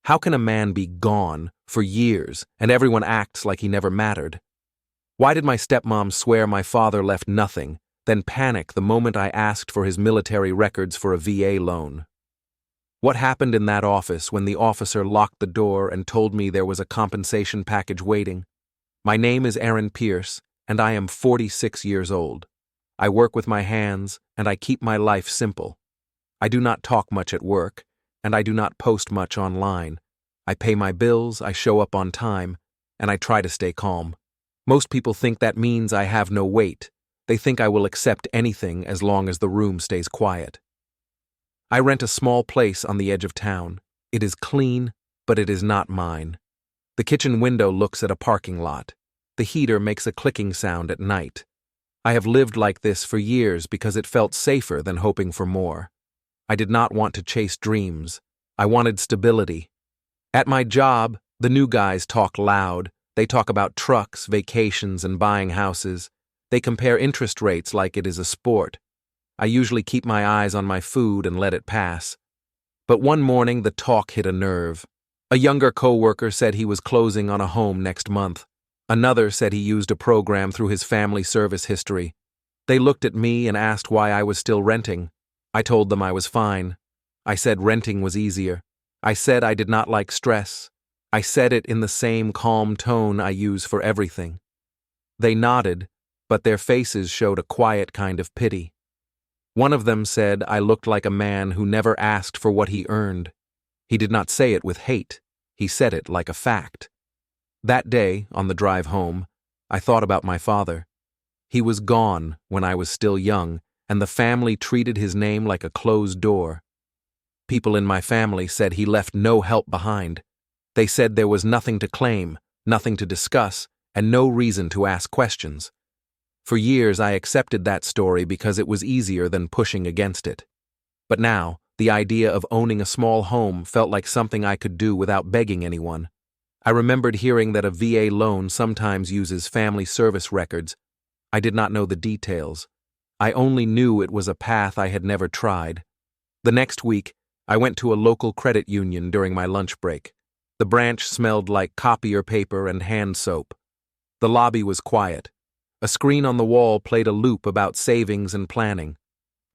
How can a man be gone for years and everyone acts like he never mattered? Why did my stepmom swear my father left nothing, then panic the moment I asked for his military records for a VA loan? What happened in that office when the officer locked the door and told me there was a compensation package waiting? My name is Aaron Pierce, and I am 46 years old. I work with my hands, and I keep my life simple. I do not talk much at work, and I do not post much online. I pay my bills, I show up on time, and I try to stay calm. Most people think that means I have no weight. They think I will accept anything as long as the room stays quiet. I rent a small place on the edge of town. It is clean, but it is not mine. The kitchen window looks at a parking lot. The heater makes a clicking sound at night. I have lived like this for years because it felt safer than hoping for more. I did not want to chase dreams. I wanted stability. At my job, the new guys talk loud. They talk about trucks, vacations, and buying houses. They compare interest rates like it is a sport. I usually keep my eyes on my food and let it pass. But one morning, the talk hit a nerve. A younger coworker said he was closing on a home next month. Another said he used a program through his family service history. They looked at me and asked why I was still renting. I told them I was fine. I said renting was easier. I said I did not like stress. I said it in the same calm tone I use for everything. They nodded, but their faces showed a quiet kind of pity. One of them said I looked like a man who never asked for what he earned. He did not say it with hate. He said it like a fact. That day, on the drive home, I thought about my father. He was gone when I was still young, and the family treated his name like a closed door. People in my family said he left no help behind. They said there was nothing to claim, nothing to discuss, and no reason to ask questions. For years, I accepted that story because it was easier than pushing against it. But now, the idea of owning a small home felt like something I could do without begging anyone. I remembered hearing that a VA loan sometimes uses family service records. I did not know the details. I only knew it was a path I had never tried. The next week, I went to a local credit union during my lunch break. The branch smelled like copier paper and hand soap. The lobby was quiet. A screen on the wall played a loop about savings and planning.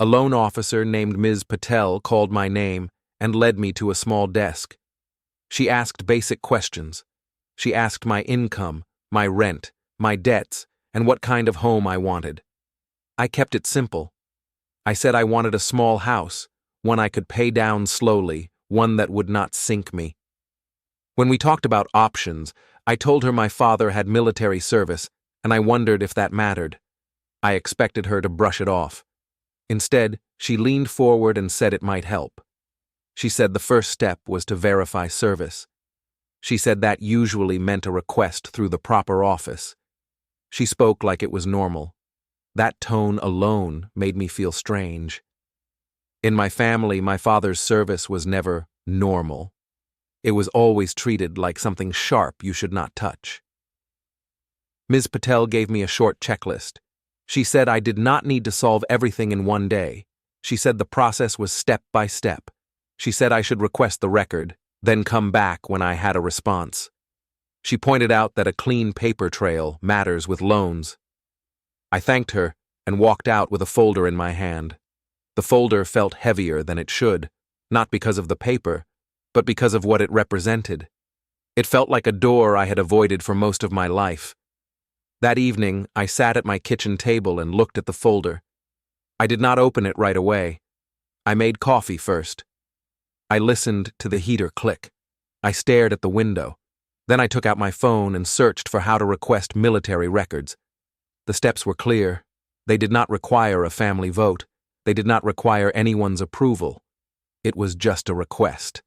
A loan officer named Ms. Patel called my name and led me to a small desk. She asked basic questions. She asked my income, my rent, my debts, and what kind of home I wanted. I kept it simple. I said I wanted a small house, one I could pay down slowly, one that would not sink me. When we talked about options, I told her my father had military service, and I wondered if that mattered. I expected her to brush it off. Instead, she leaned forward and said it might help. She said the first step was to verify service. She said that usually meant a request through the proper office. She spoke like it was normal. That tone alone made me feel strange. In my family, my father's service was never normal. It was always treated like something sharp you should not touch. Ms. Patel gave me a short checklist. She said I did not need to solve everything in one day. She said the process was step by step. She said I should request the record, then come back when I had a response. She pointed out that a clean paper trail matters with loans. I thanked her and walked out with a folder in my hand. The folder felt heavier than it should, not because of the paper, but because of what it represented. It felt like a door I had avoided for most of my life. That evening, I sat at my kitchen table and looked at the folder. I did not open it right away. I made coffee first. I listened to the heater click. I stared at the window. Then I took out my phone and searched for how to request military records. The steps were clear. They did not require a family vote. They did not require anyone's approval. It was just a request.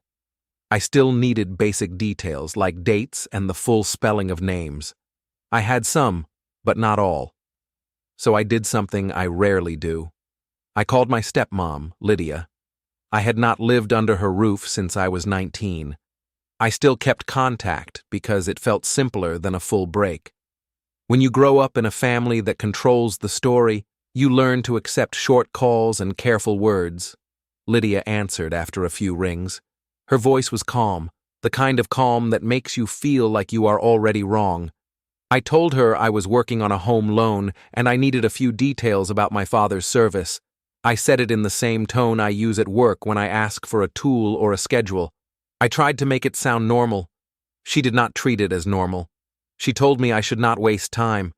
I still needed basic details like dates and the full spelling of names. I had some, but not all. So I did something I rarely do. I called my stepmom, Lydia. I had not lived under her roof since I was 19. I still kept contact because it felt simpler than a full break. When you grow up in a family that controls the story, you learn to accept short calls and careful words. Lydia answered after a few rings. Her voice was calm, the kind of calm that makes you feel like you are already wrong. I told her I was working on a home loan and I needed a few details about my father's service. I said it in the same tone I use at work when I ask for a tool or a schedule. I tried to make it sound normal. She did not treat it as normal. She told me I should not waste time.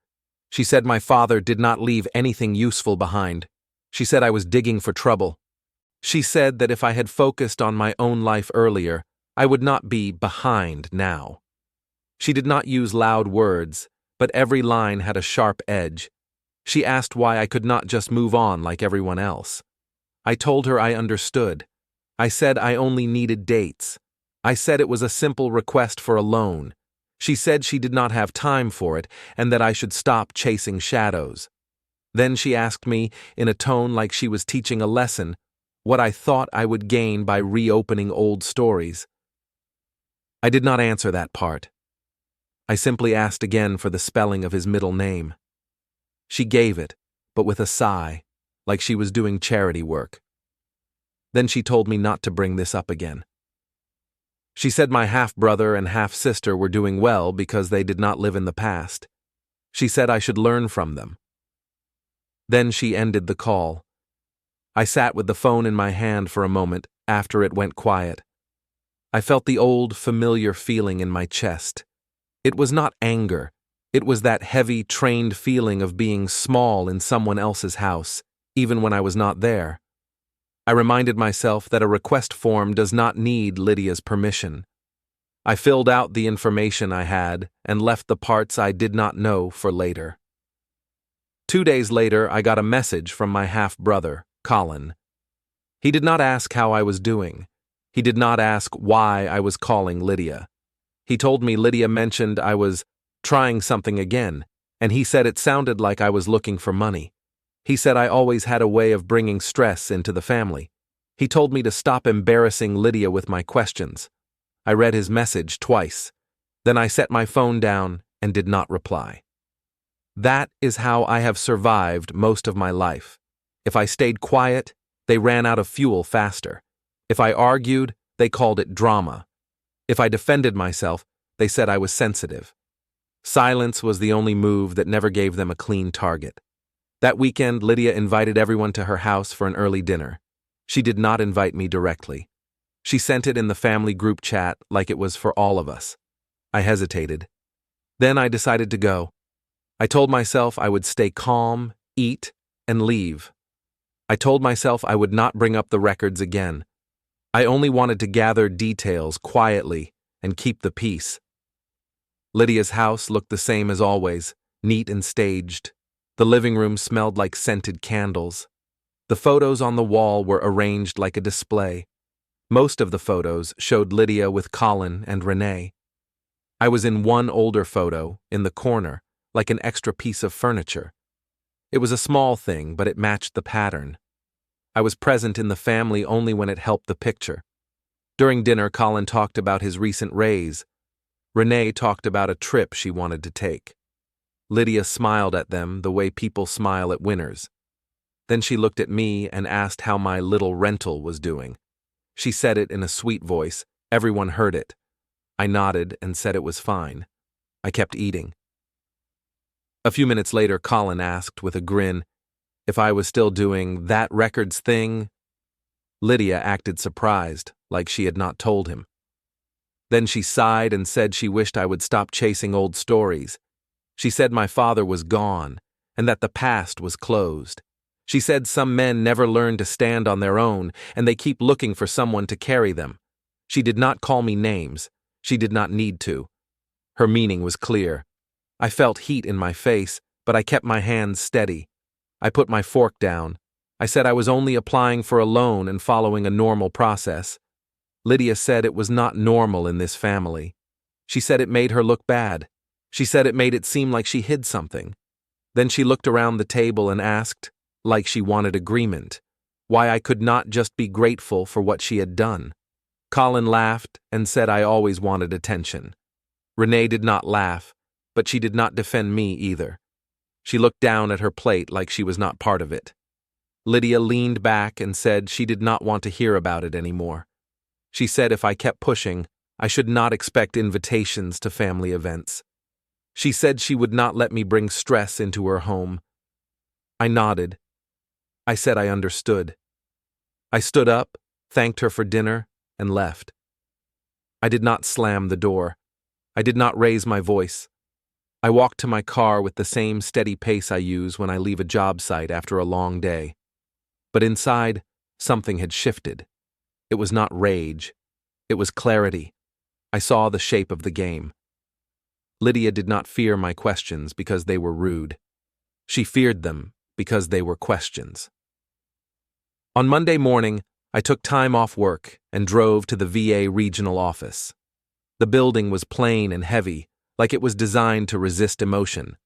She said my father did not leave anything useful behind. She said I was digging for trouble. She said that if I had focused on my own life earlier, I would not be behind now. She did not use loud words, but every line had a sharp edge. She asked why I could not just move on like everyone else. I told her I understood. I said I only needed dates. I said it was a simple request for a loan. She said she did not have time for it and that I should stop chasing shadows. Then she asked me, in a tone like she was teaching a lesson, what I thought I would gain by reopening old stories. I did not answer that part. I simply asked again for the spelling of his middle name. She gave it, but with a sigh, like she was doing charity work. Then she told me not to bring this up again. She said my half-brother and half-sister were doing well because they did not live in the past. She said I should learn from them. Then she ended the call. I sat with the phone in my hand for a moment after it went quiet. I felt the old, familiar feeling in my chest. It was not anger. It was that heavy, trained feeling of being small in someone else's house, even when I was not there. I reminded myself that a request form does not need Lydia's permission. I filled out the information I had and left the parts I did not know for later. 2 days later, I got a message from my half-brother, Colin. He did not ask how I was doing. He did not ask why I was calling Lydia. He told me Lydia mentioned I was trying something again, and he said it sounded like I was looking for money. He said I always had a way of bringing stress into the family. He told me to stop embarrassing Lydia with my questions. I read his message twice. Then I set my phone down and did not reply. That is how I have survived most of my life. If I stayed quiet, they ran out of fuel faster. If I argued, they called it drama. If I defended myself, they said I was sensitive. Silence was the only move that never gave them a clean target. That weekend, Lydia invited everyone to her house for an early dinner. She did not invite me directly. She sent it in the family group chat like it was for all of us. I hesitated. Then I decided to go. I told myself I would stay calm, eat, and leave. I told myself I would not bring up the records again. I only wanted to gather details quietly and keep the peace. Lydia's house looked the same as always, neat and staged. The living room smelled like scented candles. The photos on the wall were arranged like a display. Most of the photos showed Lydia with Colin and Renee. I was in one older photo, in the corner, like an extra piece of furniture. It was a small thing, but it matched the pattern. I was present in the family only when it helped the picture. During dinner, Colin talked about his recent raise. Renee talked about a trip she wanted to take. Lydia smiled at them the way people smile at winners. Then she looked at me and asked how my little rental was doing. She said it in a sweet voice. Everyone heard it. I nodded and said it was fine. I kept eating. A few minutes later, Colin asked with a grin if I was still doing that records thing. Lydia acted surprised, like she had not told him. Then she sighed and said she wished I would stop chasing old stories. She said my father was gone and that the past was closed. She said some men never learn to stand on their own and they keep looking for someone to carry them. She did not call me names. She did not need to. Her meaning was clear. I felt heat in my face, but I kept my hands steady. I put my fork down. I said I was only applying for a loan and following a normal process. Lydia said it was not normal in this family. She said it made her look bad. She said it made it seem like she hid something. Then she looked around the table and asked, like she wanted agreement, why I could not just be grateful for what she had done. Colin laughed and said I always wanted attention. Renee did not laugh, but she did not defend me either. She looked down at her plate like she was not part of it. Lydia leaned back and said she did not want to hear about it anymore. She said if I kept pushing, I should not expect invitations to family events. She said she would not let me bring stress into her home. I nodded. I said I understood. I stood up, thanked her for dinner, and left. I did not slam the door. I did not raise my voice. I walked to my car with the same steady pace I use when I leave a job site after a long day. But inside, something had shifted. It was not rage. It was clarity. I saw the shape of the game. Lydia did not fear my questions because they were rude. She feared them because they were questions. On Monday morning, I took time off work and drove to the VA regional office. The building was plain and heavy, like it was designed to resist emotion.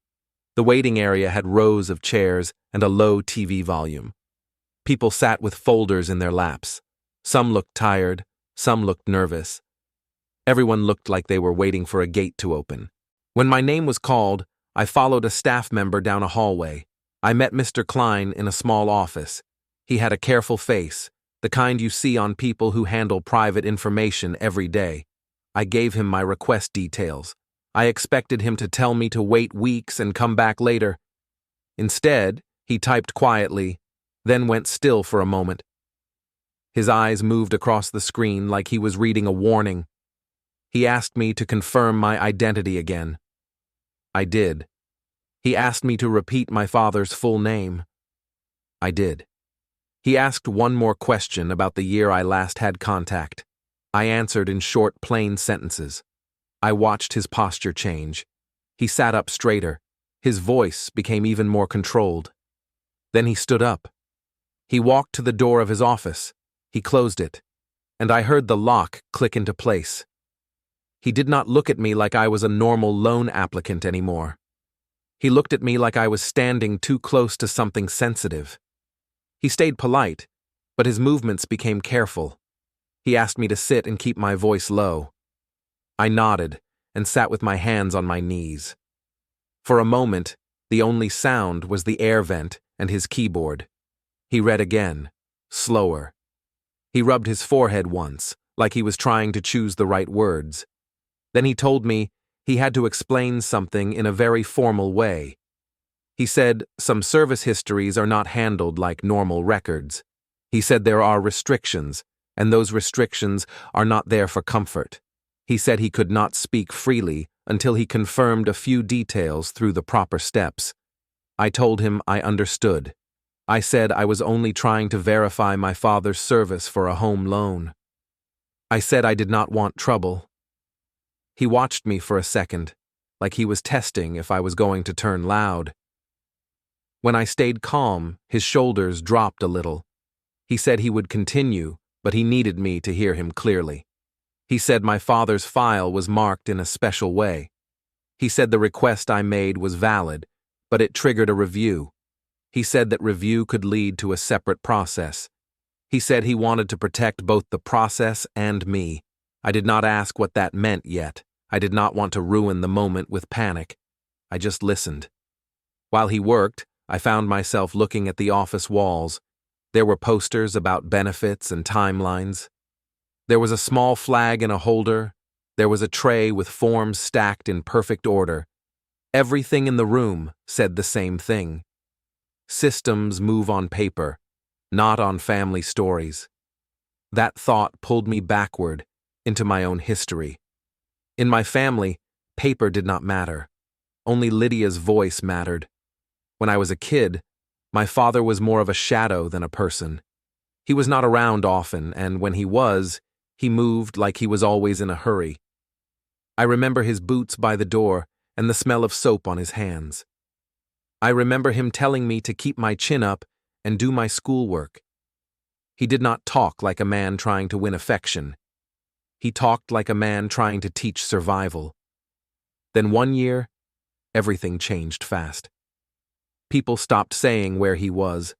The waiting area had rows of chairs and a low TV volume. People sat with folders in their laps. Some looked tired, some looked nervous. Everyone looked like they were waiting for a gate to open. When my name was called, I followed a staff member down a hallway. I met Mr. Klein in a small office. He had a careful face, the kind you see on people who handle private information every day. I gave him my request details. I expected him to tell me to wait weeks and come back later. Instead, he typed quietly, then went still for a moment. His eyes moved across the screen like he was reading a warning. He asked me to confirm my identity again. I did. He asked me to repeat my father's full name. I did. He asked one more question about the year I last had contact. I answered in short, plain sentences. I watched his posture change. He sat up straighter. His voice became even more controlled. Then he stood up. He walked to the door of his office. He closed it, and I heard the lock click into place. He did not look at me like I was a normal loan applicant anymore. He looked at me like I was standing too close to something sensitive. He stayed polite, but his movements became careful. He asked me to sit and keep my voice low. I nodded and sat with my hands on my knees. For a moment, the only sound was the air vent and his keyboard. He read again, slower. He rubbed his forehead once, like he was trying to choose the right words. Then he told me he had to explain something in a very formal way. He said some service histories are not handled like normal records. He said there are restrictions, and those restrictions are not there for comfort. He said he could not speak freely until he confirmed a few details through the proper steps. I told him I understood. I said I was only trying to verify my father's service for a home loan. I said I did not want trouble. He watched me for a second, like he was testing if I was going to turn loud. When I stayed calm, his shoulders dropped a little. He said he would continue, but he needed me to hear him clearly. He said my father's file was marked in a special way. He said the request I made was valid, but it triggered a review. He said that review could lead to a separate process. He said he wanted to protect both the process and me. I did not ask what that meant yet. I did not want to ruin the moment with panic. I just listened. While he worked, I found myself looking at the office walls. There were posters about benefits and timelines. There was a small flag in a holder. There was a tray with forms stacked in perfect order. Everything in the room said the same thing. Systems move on paper, not on family stories. That thought pulled me backward into my own history. In my family, paper did not matter. Only Lydia's voice mattered. When I was a kid, my father was more of a shadow than a person. He was not around often, and when he was, he moved like he was always in a hurry. I remember his boots by the door and the smell of soap on his hands. I remember him telling me to keep my chin up and do my schoolwork. He did not talk like a man trying to win affection. He talked like a man trying to teach survival. Then one year, everything changed fast. People stopped saying where he was.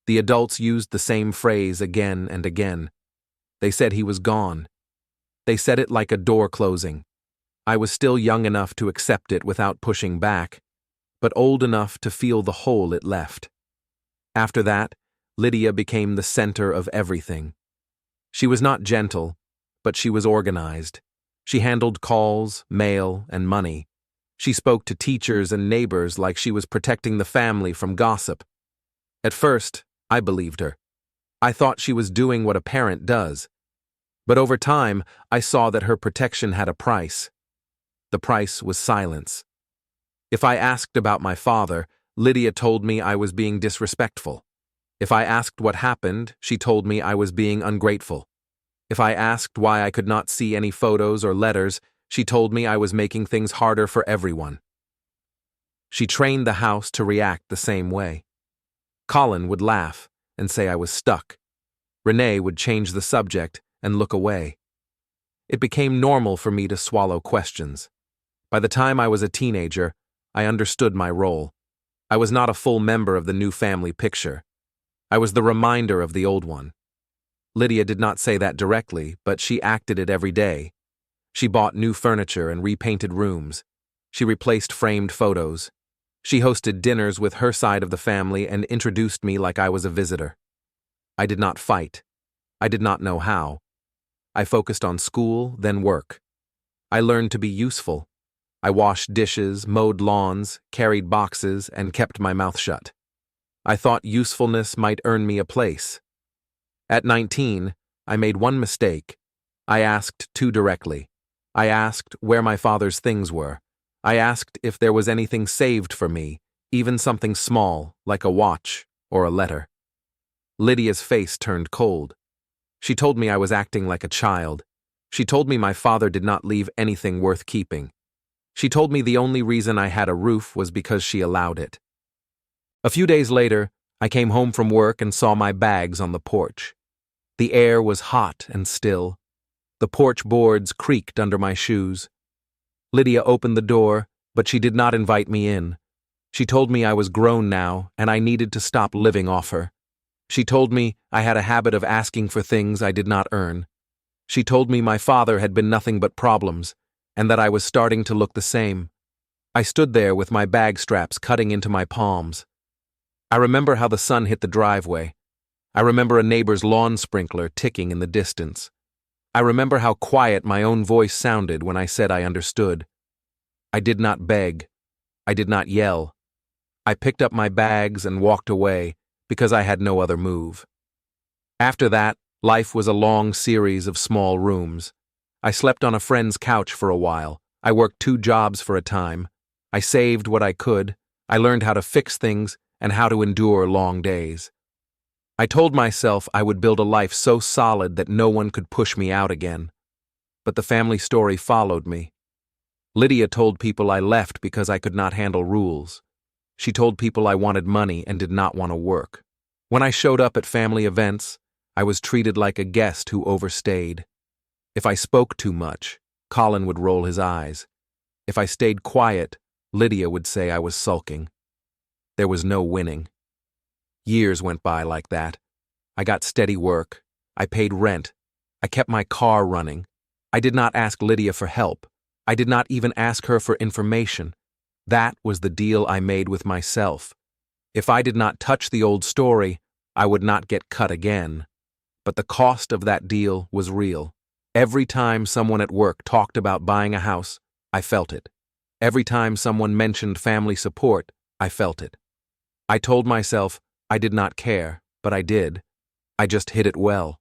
The adults used the same phrase again and again. They said he was gone. They said it like a door closing. I was still young enough to accept it without pushing back, but old enough to feel the hole it left. After that, Lydia became the center of everything. She was not gentle, but she was organized. She handled calls, mail, and money. She spoke to teachers and neighbors like she was protecting the family from gossip. At first, I believed her. I thought she was doing what a parent does. But over time, I saw that her protection had a price. The price was silence. If I asked about my father, Lydia told me I was being disrespectful. If I asked what happened, she told me I was being ungrateful. If I asked why I could not see any photos or letters, she told me I was making things harder for everyone. She trained the house to react the same way. Colin would laugh and say I was stuck. Renee would change the subject and look away. It became normal for me to swallow questions. By the time I was a teenager, I understood my role. I was not a full member of the new family picture. I was the reminder of the old one. Lydia did not say that directly, but she acted it every day. She bought new furniture and repainted rooms. She replaced framed photos. She hosted dinners with her side of the family and introduced me like I was a visitor. I did not fight. I did not know how. I focused on school, then work. I learned to be useful. I washed dishes, mowed lawns, carried boxes, and kept my mouth shut. I thought usefulness might earn me a place. At 19, I made one mistake. I asked too directly. I asked where my father's things were. I asked if there was anything saved for me, even something small, like a watch or a letter. Lydia's face turned cold. She told me I was acting like a child. She told me my father did not leave anything worth keeping. She told me the only reason I had a roof was because she allowed it. A few days later, I came home from work and saw my bags on the porch. The air was hot and still. The porch boards creaked under my shoes. Lydia opened the door, but she did not invite me in. She told me I was grown now and I needed to stop living off her. She told me I had a habit of asking for things I did not earn. She told me my father had been nothing but problems and that I was starting to look the same. I stood there with my bag straps cutting into my palms. I remember how the sun hit the driveway. I remember a neighbor's lawn sprinkler ticking in the distance. I remember how quiet my own voice sounded when I said I understood. I did not beg. I did not yell. I picked up my bags and walked away because I had no other move. After that, life was a long series of small rooms. I slept on a friend's couch for a while. I worked 2 jobs for a time. I saved what I could. I learned how to fix things and how to endure long days. I told myself I would build a life so solid that no one could push me out again. But the family story followed me. Lydia told people I left because I could not handle rules. She told people I wanted money and did not want to work. When I showed up at family events, I was treated like a guest who overstayed. If I spoke too much, Colin would roll his eyes. If I stayed quiet, Lydia would say I was sulking. There was no winning. Years went by like that. I got steady work. I paid rent. I kept my car running. I did not ask Lydia for help. I did not even ask her for information. That was the deal I made with myself. If I did not touch the old story, I would not get cut again. But the cost of that deal was real. Every time someone at work talked about buying a house, I felt it. Every time someone mentioned family support, I felt it. I told myself I did not care, but I did. I just hid it well.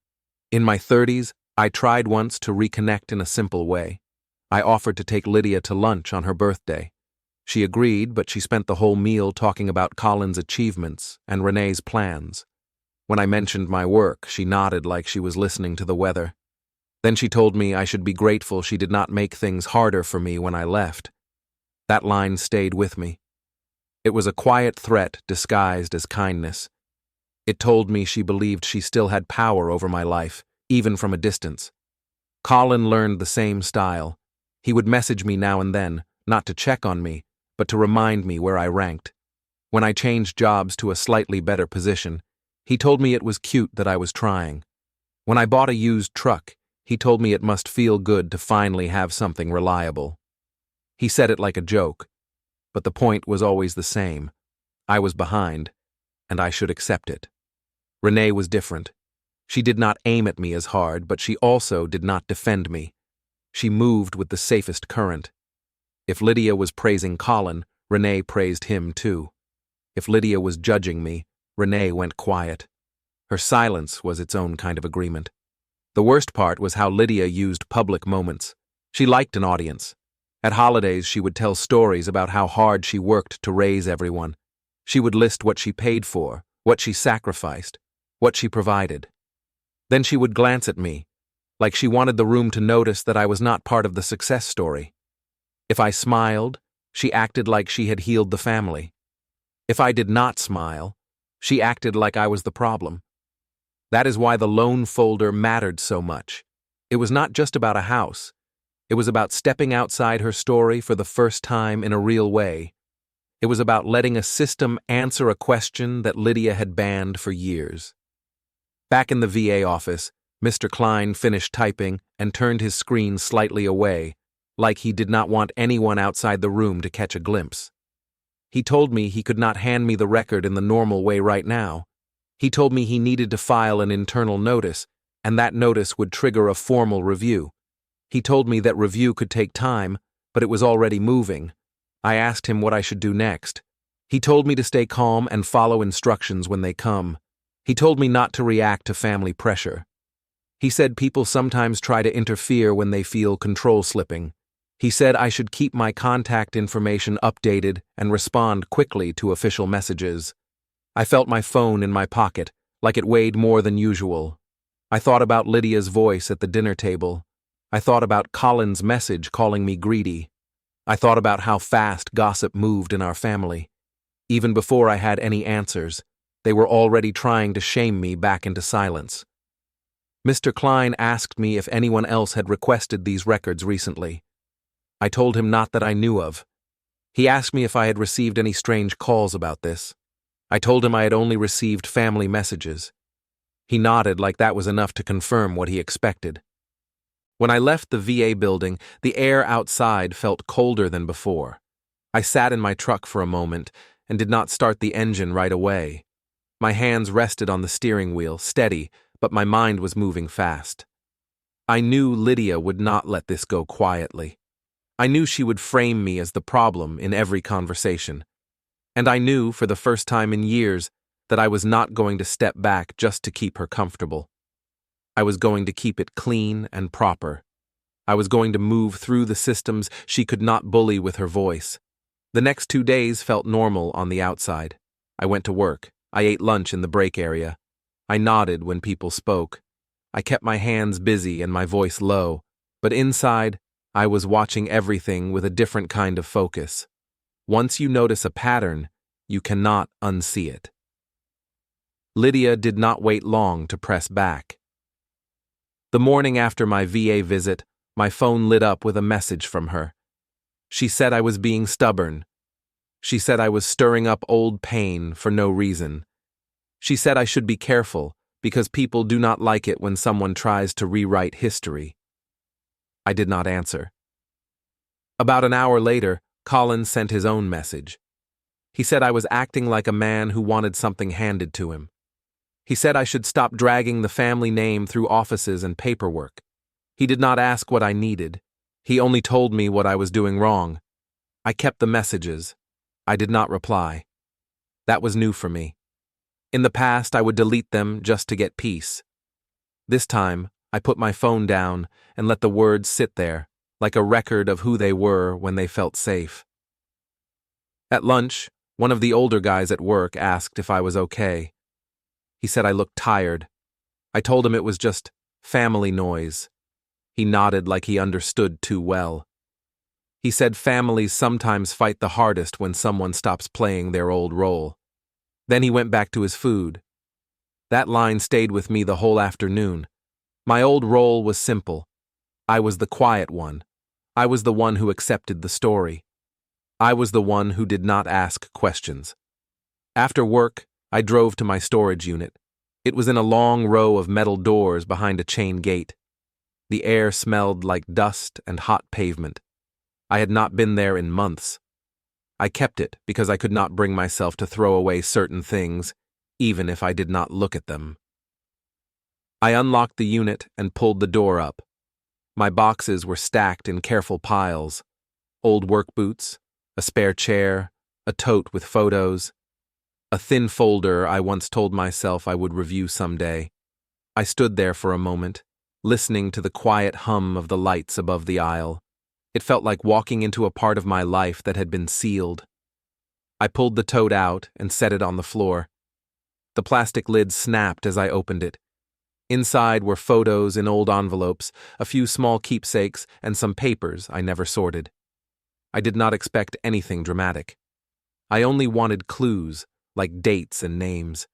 In my 30s, I tried once to reconnect in a simple way. I offered to take Lydia to lunch on her birthday. She agreed, but she spent the whole meal talking about Colin's achievements and Renee's plans. When I mentioned my work, she nodded like she was listening to the weather. Then she told me I should be grateful she did not make things harder for me when I left. That line stayed with me. It was a quiet threat disguised as kindness. It told me she believed she still had power over my life, even from a distance. Colin learned the same style. He would message me now and then, not to check on me, but to remind me where I ranked. When I changed jobs to a slightly better position, he told me it was cute that I was trying. When I bought a used truck, he told me it must feel good to finally have something reliable. He said it like a joke, but the point was always the same. I was behind, and I should accept it. Renee was different. She did not aim at me as hard, but she also did not defend me. She moved with the safest current. If Lydia was praising Colin, Renee praised him too. If Lydia was judging me, Renee went quiet. Her silence was its own kind of agreement. The worst part was how Lydia used public moments. She liked an audience. At holidays, she would tell stories about how hard she worked to raise everyone. She would list what she paid for, what she sacrificed, what she provided. Then she would glance at me, like she wanted the room to notice that I was not part of the success story. If I smiled, she acted like she had healed the family. If I did not smile, she acted like I was the problem. That is why the loan folder mattered so much. It was not just about a house. It was about stepping outside her story for the first time in a real way. It was about letting a system answer a question that Lydia had banned for years. Back in the VA office, Mr. Klein finished typing and turned his screen slightly away, like he did not want anyone outside the room to catch a glimpse. He told me he could not hand me the record in the normal way right now. He told me he needed to file an internal notice, and that notice would trigger a formal review. He told me that review could take time, but it was already moving. I asked him what I should do next. He told me to stay calm and follow instructions when they come. He told me not to react to family pressure. He said people sometimes try to interfere when they feel control slipping. He said I should keep my contact information updated and respond quickly to official messages. I felt my phone in my pocket, like it weighed more than usual. I thought about Lydia's voice at the dinner table. I thought about Colin's message calling me greedy. I thought about how fast gossip moved in our family. Even before I had any answers, they were already trying to shame me back into silence. Mr. Klein asked me if anyone else had requested these records recently. I told him not that I knew of. He asked me if I had received any strange calls about this. I told him I had only received family messages. He nodded like that was enough to confirm what he expected. When I left the VA building, the air outside felt colder than before. I sat in my truck for a moment and did not start the engine right away. My hands rested on the steering wheel, steady, but my mind was moving fast. I knew Lydia would not let this go quietly. I knew she would frame me as the problem in every conversation. And I knew, for the first time in years, that I was not going to step back just to keep her comfortable. I was going to keep it clean and proper. I was going to move through the systems she could not bully with her voice. The next 2 days felt normal on the outside. I went to work. I ate lunch in the break area. I nodded when people spoke. I kept my hands busy and my voice low, but inside, I was watching everything with a different kind of focus. Once you notice a pattern, you cannot unsee it. Lydia did not wait long to press back. The morning after my VA visit, my phone lit up with a message from her. She said I was being stubborn. She said I was stirring up old pain for no reason. She said I should be careful because people do not like it when someone tries to rewrite history. I did not answer. About an hour later, Colin sent his own message. He said I was acting like a man who wanted something handed to him. He said I should stop dragging the family name through offices and paperwork. He did not ask what I needed. He only told me what I was doing wrong. I kept the messages. I did not reply. That was new for me. In the past, I would delete them just to get peace. This time, I put my phone down and let the words sit there, like a record of who they were when they felt safe. At lunch, one of the older guys at work asked if I was okay. He said I looked tired. I told him it was just family noise. He nodded like he understood too well. He said families sometimes fight the hardest when someone stops playing their old role. Then he went back to his food. That line stayed with me the whole afternoon. My old role was simple. I was the quiet one. I was the one who accepted the story. I was the one who did not ask questions. After work, I drove to my storage unit. It was in a long row of metal doors behind a chain gate. The air smelled like dust and hot pavement. I had not been there in months. I kept it because I could not bring myself to throw away certain things, even if I did not look at them. I unlocked the unit and pulled the door up. My boxes were stacked in careful piles. Old work boots, a spare chair, a tote with photos, a thin folder I once told myself I would review someday. I stood there for a moment, listening to the quiet hum of the lights above the aisle. It felt like walking into a part of my life that had been sealed. I pulled the tote out and set it on the floor. The plastic lid snapped as I opened it. Inside were photos in old envelopes, a few small keepsakes, and some papers I never sorted. I did not expect anything dramatic. I only wanted clues, like dates and names.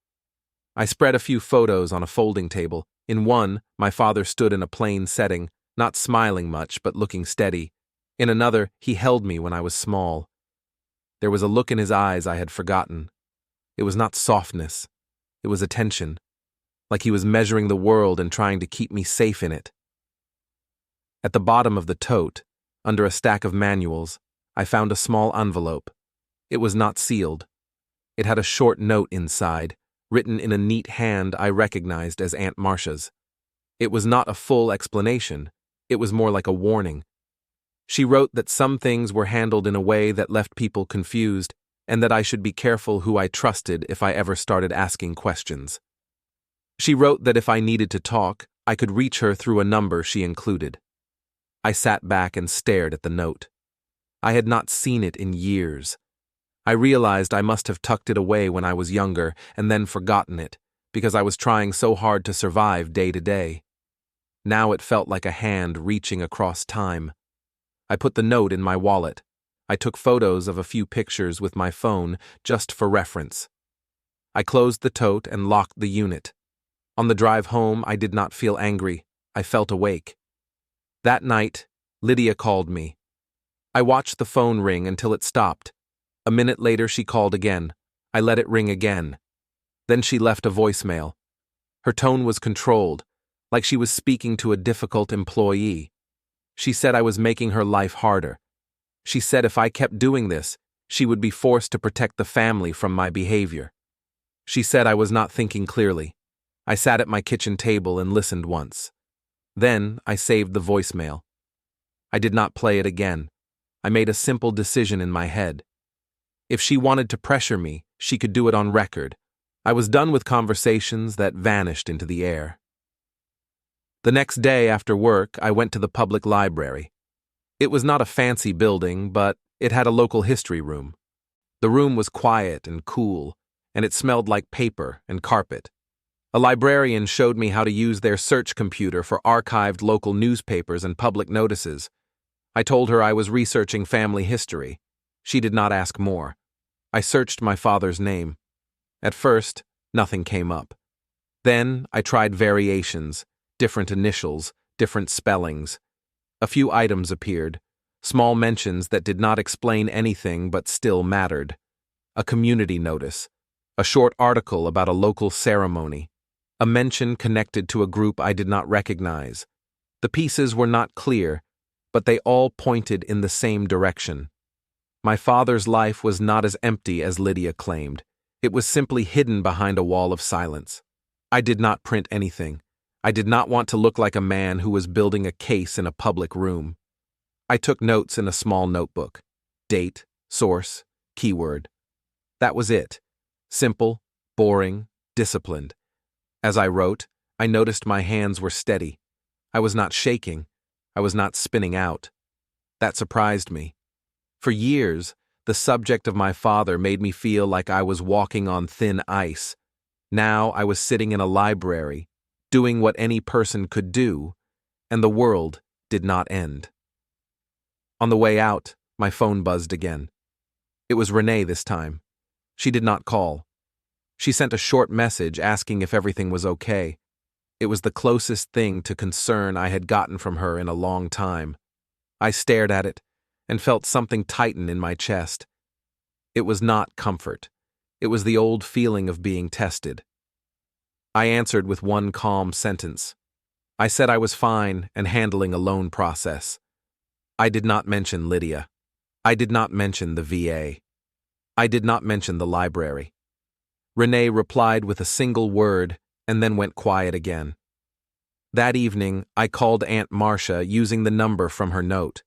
I spread a few photos on a folding table. In one, my father stood in a plain setting, not smiling much but looking steady. In another, he held me when I was small. There was a look in his eyes I had forgotten. It was not softness. It was attention, like he was measuring the world and trying to keep me safe in it. At the bottom of the tote, under a stack of manuals, I found a small envelope. It was not sealed. It had a short note inside, written in a neat hand I recognized as Aunt Marcia's. It was not a full explanation. It was more like a warning. She wrote that some things were handled in a way that left people confused, and that I should be careful who I trusted if I ever started asking questions. She wrote that if I needed to talk, I could reach her through a number she included. I sat back and stared at the note. I had not seen it in years. I realized I must have tucked it away when I was younger and then forgotten it, because I was trying so hard to survive day to day. Now it felt like a hand reaching across time. I put the note in my wallet. I took photos of a few pictures with my phone just for reference. I closed the tote and locked the unit. On the drive home, I did not feel angry. I felt awake. That night, Lydia called me. I watched the phone ring until it stopped. A minute later, she called again. I let it ring again. Then she left a voicemail. Her tone was controlled, like she was speaking to a difficult employee. She said I was making her life harder. She said if I kept doing this, she would be forced to protect the family from my behavior. She said I was not thinking clearly. I sat at my kitchen table and listened once. Then I saved the voicemail. I did not play it again. I made a simple decision in my head. If she wanted to pressure me, she could do it on record. I was done with conversations that vanished into the air. The next day after work, I went to the public library. It was not a fancy building, but it had a local history room. The room was quiet and cool, and it smelled like paper and carpet. A librarian showed me how to use their search computer for archived local newspapers and public notices. I told her I was researching family history. She did not ask more. I searched my father's name. At first, nothing came up. Then I tried variations, different initials, different spellings. A few items appeared, small mentions that did not explain anything but still mattered. A community notice, a short article about a local ceremony, a mention connected to a group I did not recognize. The pieces were not clear, but they all pointed in the same direction. My father's life was not as empty as Lydia claimed. It was simply hidden behind a wall of silence. I did not print anything. I did not want to look like a man who was building a case in a public room. I took notes in a small notebook. Date, source, keyword. That was it. Simple, boring, disciplined. As I wrote, I noticed my hands were steady. I was not shaking. I was not spinning out. That surprised me. For years, the subject of my father made me feel like I was walking on thin ice. Now I was sitting in a library, doing what any person could do, and the world did not end. On the way out, my phone buzzed again. It was Renee this time. She did not call. She sent a short message asking if everything was okay. It was the closest thing to concern I had gotten from her in a long time. I stared at it and felt something tighten in my chest. It was not comfort. It was the old feeling of being tested. I answered with one calm sentence. I said I was fine and handling a loan process. I did not mention Lydia. I did not mention the VA. I did not mention the library. Renee replied with a single word and then went quiet again. That evening, I called Aunt Marcia using the number from her note.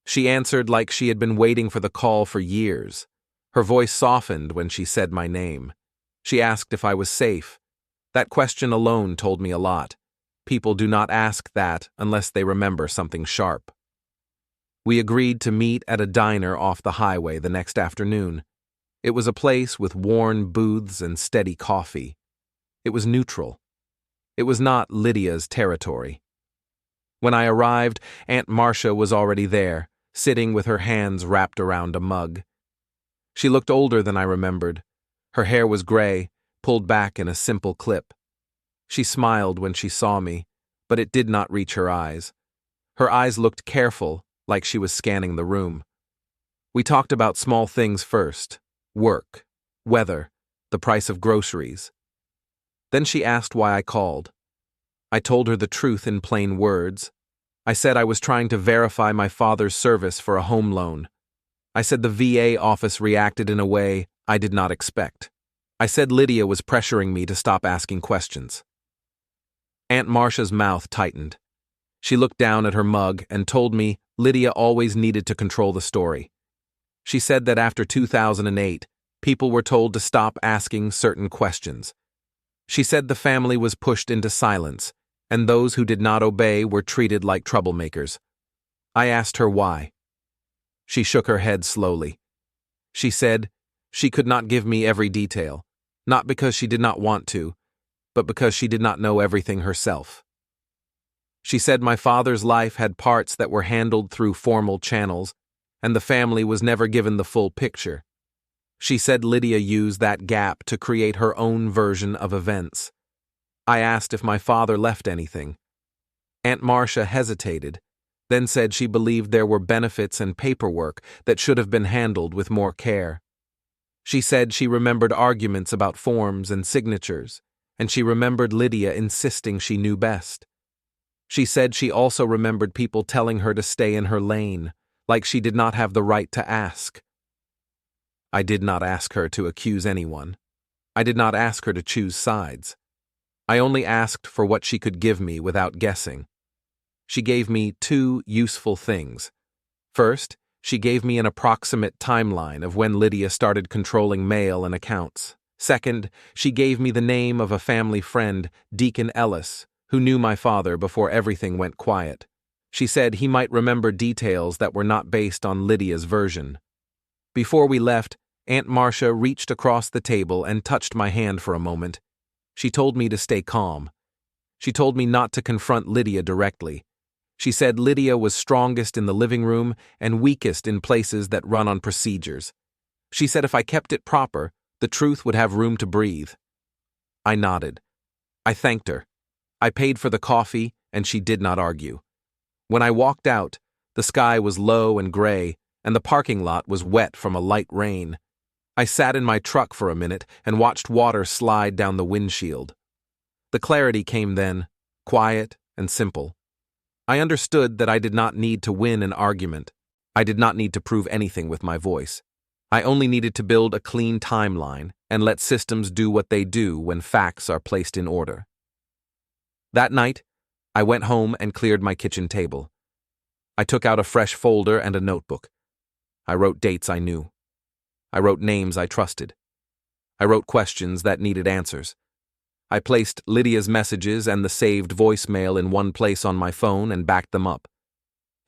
She answered like she had been waiting for the call for years. Her voice softened when she said my name. She asked if I was safe. That question alone told me a lot. People do not ask that unless they remember something sharp. We agreed to meet at a diner off the highway the next afternoon. It was a place with worn booths and steady coffee. It was neutral. It was not Lydia's territory. When I arrived, Aunt Marcia was already there, sitting with her hands wrapped around a mug. She looked older than I remembered. Her hair was gray, pulled back in a simple clip. She smiled when she saw me, but it did not reach her eyes. Her eyes looked careful, like she was scanning the room. We talked about small things first: work, weather, the price of groceries. Then she asked why I called. I told her the truth in plain words. I said I was trying to verify my father's service for a home loan. I said the VA office reacted in a way I did not expect. I said Lydia was pressuring me to stop asking questions. Aunt Marcia's mouth tightened. She looked down at her mug and told me Lydia always needed to control the story. She said that after 2008, people were told to stop asking certain questions. She said the family was pushed into silence, and those who did not obey were treated like troublemakers. I asked her why. She shook her head slowly. She said she could not give me every detail, not because she did not want to, but because she did not know everything herself. She said my father's life had parts that were handled through formal channels, and the family was never given the full picture. She said Lydia used that gap to create her own version of events. I asked if my father left anything. Aunt Marcia hesitated, then said she believed there were benefits and paperwork that should have been handled with more care. She said she remembered arguments about forms and signatures, and she remembered Lydia insisting she knew best. She said she also remembered people telling her to stay in her lane, like she did not have the right to ask. I did not ask her to accuse anyone. I did not ask her to choose sides. I only asked for what she could give me without guessing. She gave me two useful things. First, she gave me an approximate timeline of when Lydia started controlling mail and accounts. Second, she gave me the name of a family friend, Deacon Ellis, who knew my father before everything went quiet. She said he might remember details that were not based on Lydia's version. Before we left, Aunt Marcia reached across the table and touched my hand for a moment. She told me to stay calm. She told me not to confront Lydia directly. She said Lydia was strongest in the living room and weakest in places that run on procedures. She said if I kept it proper, the truth would have room to breathe. I nodded. I thanked her. I paid for the coffee, and she did not argue. When I walked out, the sky was low and gray, and the parking lot was wet from a light rain. I sat in my truck for a minute and watched water slide down the windshield. The clarity came then, quiet and simple. I understood that I did not need to win an argument. I did not need to prove anything with my voice. I only needed to build a clean timeline and let systems do what they do when facts are placed in order. That night, I went home and cleared my kitchen table. I took out a fresh folder and a notebook. I wrote dates I knew. I wrote names I trusted. I wrote questions that needed answers. I placed Lydia's messages and the saved voicemail in one place on my phone and backed them up.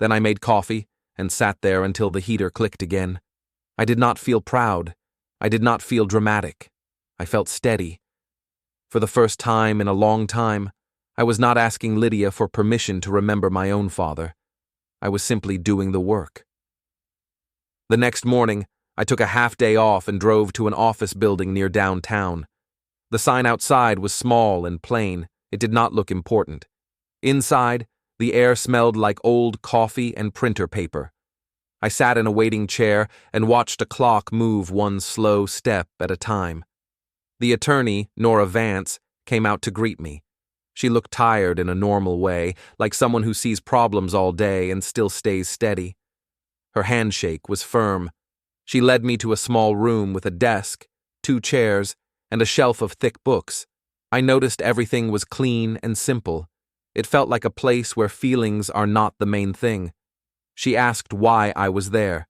Then I made coffee and sat there until the heater clicked again. I did not feel proud. I did not feel dramatic. I felt steady. For the first time in a long time, I was not asking Lydia for permission to remember my own father. I was simply doing the work. The next morning, I took a half-day off and drove to an office building near downtown. The sign outside was small and plain. It did not look important. Inside, the air smelled like old coffee and printer paper. I sat in a waiting chair and watched a clock move one slow step at a time. The attorney, Nora Vance, came out to greet me. She looked tired in a normal way, like someone who sees problems all day and still stays steady. Her handshake was firm. She led me to a small room with a desk, 2 chairs, and a shelf of thick books. I noticed everything was clean and simple. It felt like a place where feelings are not the main thing. She asked why I was there.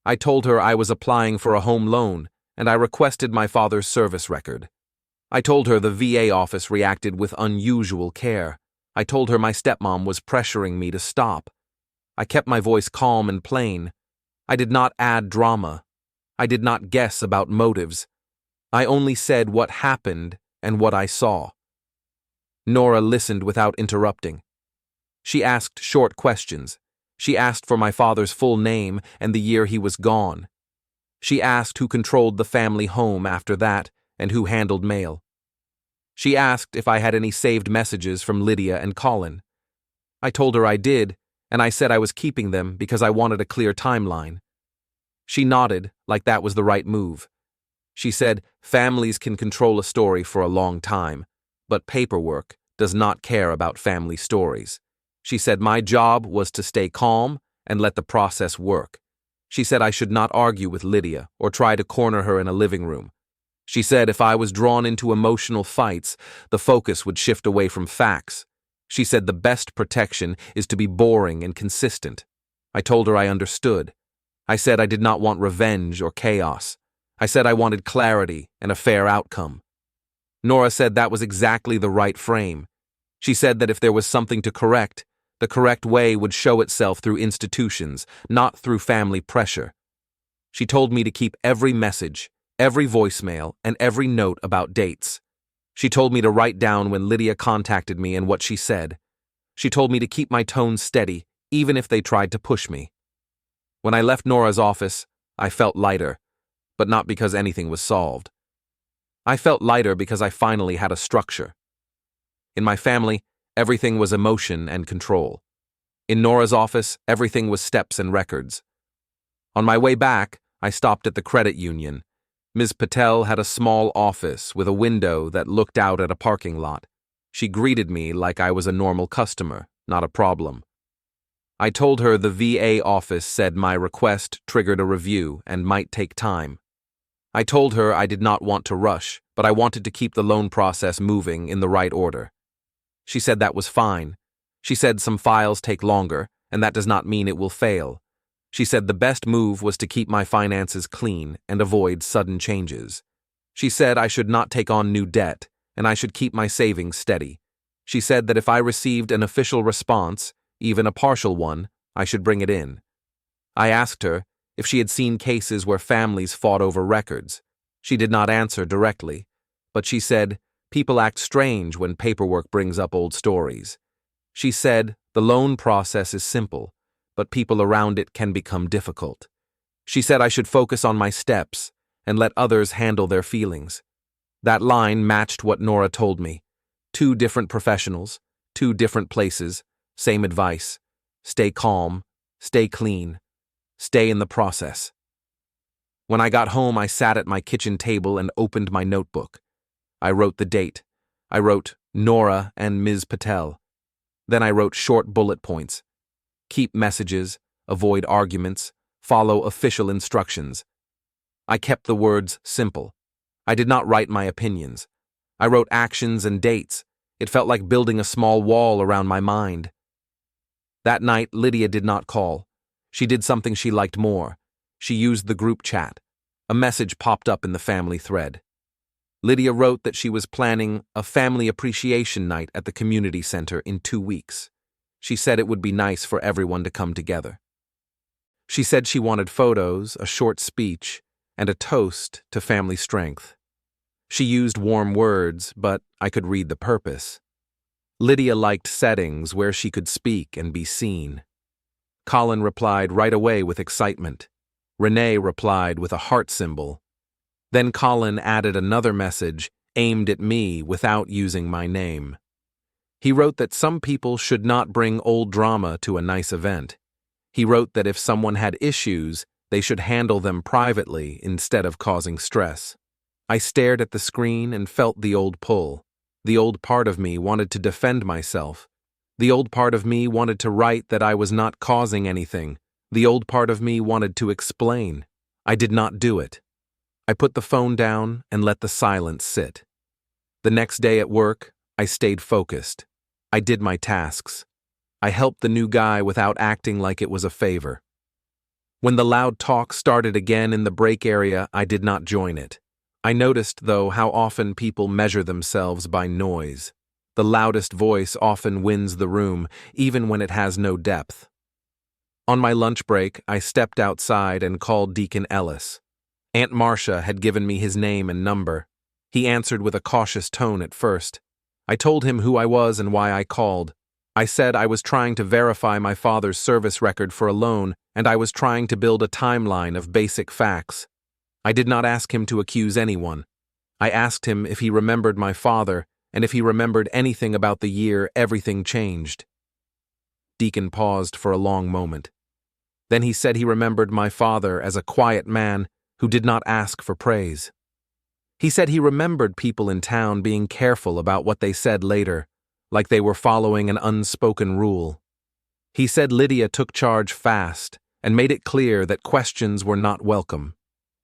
I told her I was applying for a home loan, and I requested my father's service record. I told her the VA office reacted with unusual care. I told her my stepmom was pressuring me to stop. I kept my voice calm and plain. I did not add drama. I did not guess about motives. I only said what happened and what I saw. Nora listened without interrupting. She asked short questions. She asked for my father's full name and the year he was gone. She asked who controlled the family home after that and who handled mail. She asked if I had any saved messages from Lydia and Colin. I told her I did, and I said I was keeping them because I wanted a clear timeline. She nodded, like that was the right move. She said families can control a story for a long time, but paperwork does not care about family stories. She said my job was to stay calm and let the process work. She said I should not argue with Lydia or try to corner her in a living room. She said if I was drawn into emotional fights, the focus would shift away from facts. She said the best protection is to be boring and consistent. I told her I understood. I said I did not want revenge or chaos. I said I wanted clarity and a fair outcome. Nora said that was exactly the right frame. She said that if there was something to correct, the correct way would show itself through institutions, not through family pressure. She told me to keep every message, every voicemail, and every note about dates. She told me to write down when Lydia contacted me and what she said. She told me to keep my tone steady, even if they tried to push me. When I left Nora's office, I felt lighter, but not because anything was solved. I felt lighter because I finally had a structure. In my family, everything was emotion and control. In Nora's office, everything was steps and records. On my way back, I stopped at the credit union. Ms. Patel had a small office with a window that looked out at a parking lot. She greeted me like I was a normal customer, not a problem. I told her the VA office said my request triggered a review and might take time. I told her I did not want to rush, but I wanted to keep the loan process moving in the right order. She said that was fine. She said some files take longer, and that does not mean it will fail. She said the best move was to keep my finances clean and avoid sudden changes. She said I should not take on new debt, and I should keep my savings steady. She said that if I received an official response, even a partial one, I should bring it in. I asked her if she had seen cases where families fought over records. She did not answer directly, but she said, people act strange when paperwork brings up old stories. She said the loan process is simple, but people around it can become difficult. She said I should focus on my steps and let others handle their feelings. That line matched what Nora told me. 2 different professionals, 2 different places, same advice. Stay calm, stay clean, stay in the process. When I got home, I sat at my kitchen table and opened my notebook. I wrote the date. I wrote Nora and Ms. Patel. Then I wrote short bullet points. Keep messages, avoid arguments, follow official instructions. I kept the words simple. I did not write my opinions. I wrote actions and dates. It felt like building a small wall around my mind. That night, Lydia did not call. She did something she liked more. She used the group chat. A message popped up in the family thread. Lydia wrote that she was planning a family appreciation night at the community center in 2 weeks. She said it would be nice for everyone to come together. She said she wanted photos, a short speech, and a toast to family strength. She used warm words, but I could read the purpose. Lydia liked settings where she could speak and be seen. Colin replied right away with excitement. Renee replied with a heart symbol. Then Colin added another message aimed at me without using my name. He wrote that some people should not bring old drama to a nice event. He wrote that if someone had issues, they should handle them privately instead of causing stress. I stared at the screen and felt the old pull. The old part of me wanted to defend myself. The old part of me wanted to write that I was not causing anything. The old part of me wanted to explain. I did not do it. I put the phone down and let the silence sit. The next day at work, I stayed focused. I did my tasks. I helped the new guy without acting like it was a favor. When the loud talk started again in the break area, I did not join it. I noticed, though, how often people measure themselves by noise. The loudest voice often wins the room, even when it has no depth. On my lunch break, I stepped outside and called Deacon Ellis. Aunt Marcia had given me his name and number. He answered with a cautious tone at first. I told him who I was and why I called. I said I was trying to verify my father's service record for a loan, and I was trying to build a timeline of basic facts. I did not ask him to accuse anyone. I asked him if he remembered my father, and if he remembered anything about the year everything changed. Deacon paused for a long moment. Then he said he remembered my father as a quiet man who did not ask for praise. He said he remembered people in town being careful about what they said later, like they were following an unspoken rule. He said Lydia took charge fast and made it clear that questions were not welcome.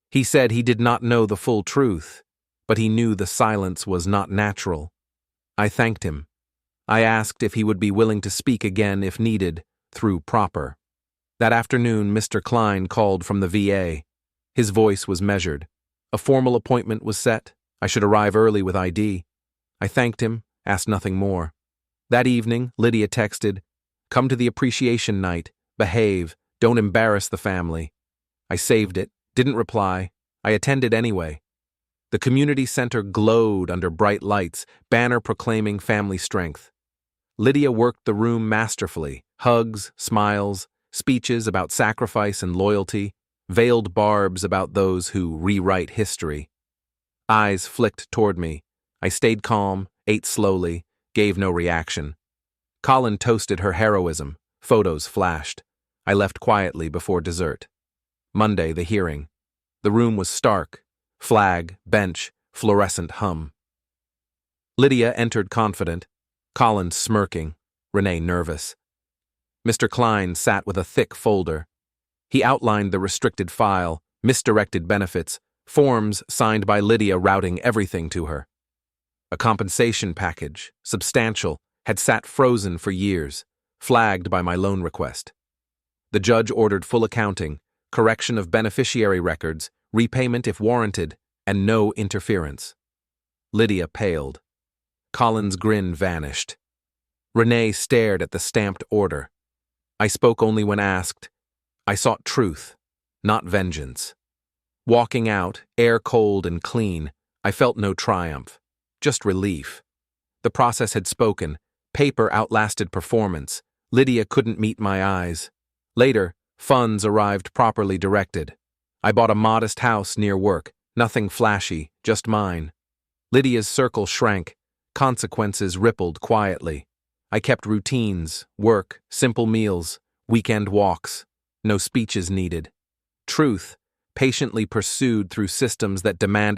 He said he did not know the full truth, but he knew the silence was not natural. I thanked him. I asked if he would be willing to speak again if needed, through proper. That afternoon, Mr. Klein called from the VA. His voice was measured. A formal appointment was set. I should arrive early with ID. I thanked him, asked nothing more. That evening, Lydia texted, "Come to the appreciation night. Behave. Don't embarrass the family." I saved it, didn't reply. I attended anyway. The community center glowed under bright lights, banner proclaiming family strength. Lydia worked the room masterfully. Hugs, smiles, speeches about sacrifice and loyalty, veiled barbs about those who rewrite history. Eyes flicked toward me. I stayed calm, ate slowly, gave no reaction. Colin toasted her heroism. Photos flashed. I left quietly before dessert. Monday, the hearing. The room was stark. Flag, bench, fluorescent hum. Lydia entered confident, Colin smirking, Renee nervous. Mr. Klein sat with a thick folder. He outlined the restricted file, misdirected benefits, forms signed by Lydia routing everything to her. A compensation package, substantial, had sat frozen for years, flagged by my loan request. The judge ordered full accounting, correction of beneficiary records, repayment if warranted, and no interference. Lydia paled. Colin's grin vanished. Renee stared at the stamped order. I spoke only when asked. I sought truth, not vengeance. Walking out, air cold and clean, I felt no triumph, just relief. The process had spoken. Paper outlasted performance. Lydia couldn't meet my eyes. Later, funds arrived properly directed. I bought a modest house near work, nothing flashy, just mine. Lydia's circle shrank. Consequences rippled quietly. I kept routines, work, simple meals, weekend walks. No speeches needed. Truth, patiently pursued through systems that demand